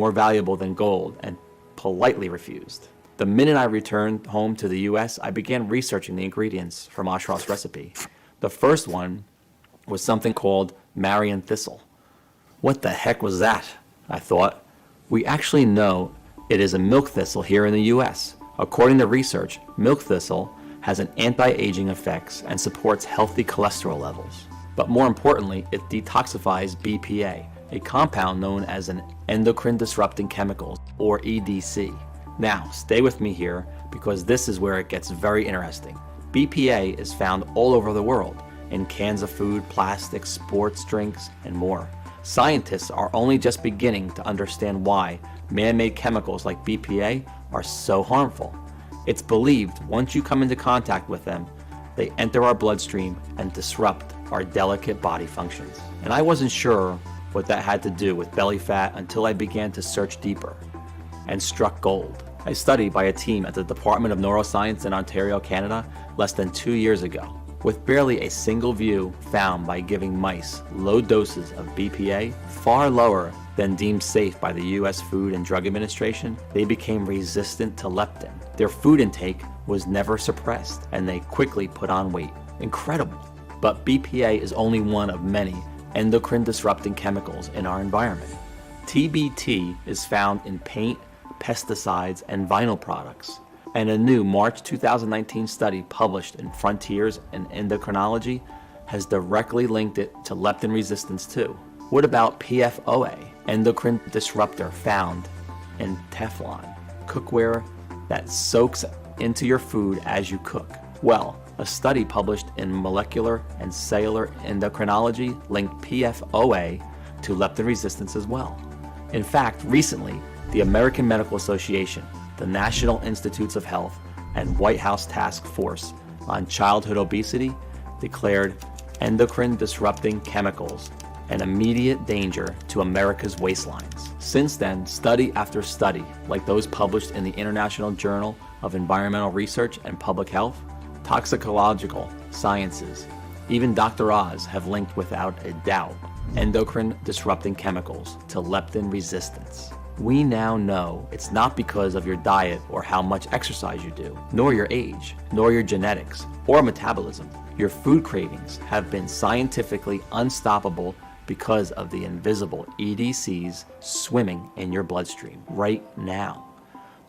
more valuable than gold, and politely refused. The minute I returned home to the US, I began researching the ingredients from Ashraf's recipe. The first one was something called Marian thistle. What the heck was that? I thought. We actually know it is a milk thistle here in the US. According to research, milk thistle has an anti-aging effects and supports healthy cholesterol levels. But more importantly, it detoxifies BPA, a compound known as an endocrine disrupting chemical, or EDC. Now, stay with me here because this is where it gets very interesting. BPA is found all over the world, in cans of food, plastics, sports drinks, and more. Scientists are only just beginning to understand why man-made chemicals like BPA are so harmful. It's believed once you come into contact with them, they enter our bloodstream and disrupt our delicate body functions. And I wasn't sure what that had to do with belly fat until I began to search deeper and struck gold. I studied by a team at the Department of Neuroscience in Ontario, Canada, less than 2 years ago. With barely a single view found by giving mice low doses of BPA, far lower than deemed safe by the US Food and Drug Administration, they became resistant to leptin. Their food intake was never suppressed, and they quickly put on weight. Incredible. But BPA is only one of many endocrine disrupting chemicals in our environment. TBT is found in paint, pesticides, and vinyl products. And a new March 2019 study published in Frontiers in Endocrinology has directly linked it to leptin resistance too. What about PFOA, endocrine disruptor found in Teflon, cookware that soaks into your food as you cook? Well, a study published in Molecular and Cellular Endocrinology linked PFOA to leptin resistance as well. In fact, recently, the American Medical Association, the National Institutes of Health, and White House Task Force on Childhood Obesity declared endocrine disrupting chemicals an immediate danger to America's waistlines. Since then, study after study, like those published in the International Journal of Environmental Research and Public Health, Toxicological Sciences, even Dr. Oz have linked without a doubt endocrine disrupting chemicals to leptin resistance. We now know it's not because of your diet or how much exercise you do, nor your age, nor your genetics, or metabolism. Your food cravings have been scientifically unstoppable because of the invisible EDCs swimming in your bloodstream right now,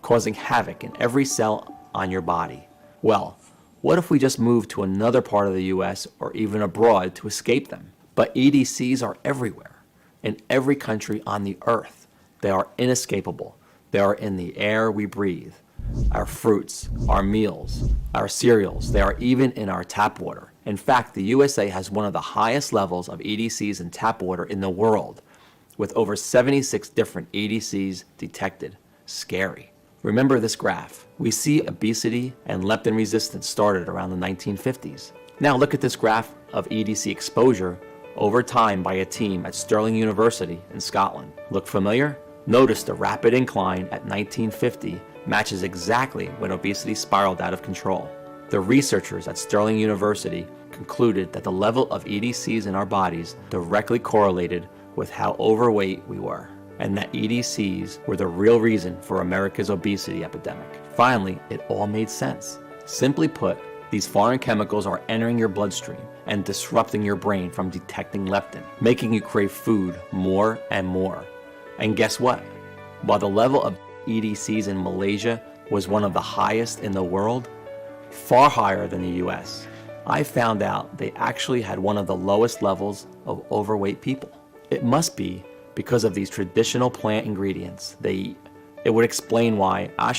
causing havoc in every cell on your body. Well, what if we just moved to another part of the US or even abroad to escape them? But EDCs are everywhere, in every country on the earth. They are inescapable. They are in the air we breathe, our fruits, our meals, our cereals. They are even in our tap water. In fact, the USA has one of the highest levels of EDCs in tap water in the world, with over 76 different EDCs detected. Scary. Remember this graph. We see obesity and leptin resistance started around the 1950s. Now look at this graph of EDC exposure over time by a team at Stirling University in Scotland. Look familiar? Notice the rapid incline at 1950 matches exactly when obesity spiraled out of control. The researchers at Stirling University concluded that the level of EDCs in our bodies directly correlated with how overweight we were, and that EDCs were the real reason for America's obesity epidemic. Finally, it all made sense. Simply put, these foreign chemicals are entering your bloodstream and disrupting your brain from detecting leptin, making you crave food more and more. And guess what? While the level of EDCs in Malaysia was one of the highest in the world, far higher than the US, I found out they actually had one of the lowest levels of overweight people. It must be because of these traditional plant ingredients they eat. It would explain why Ashraf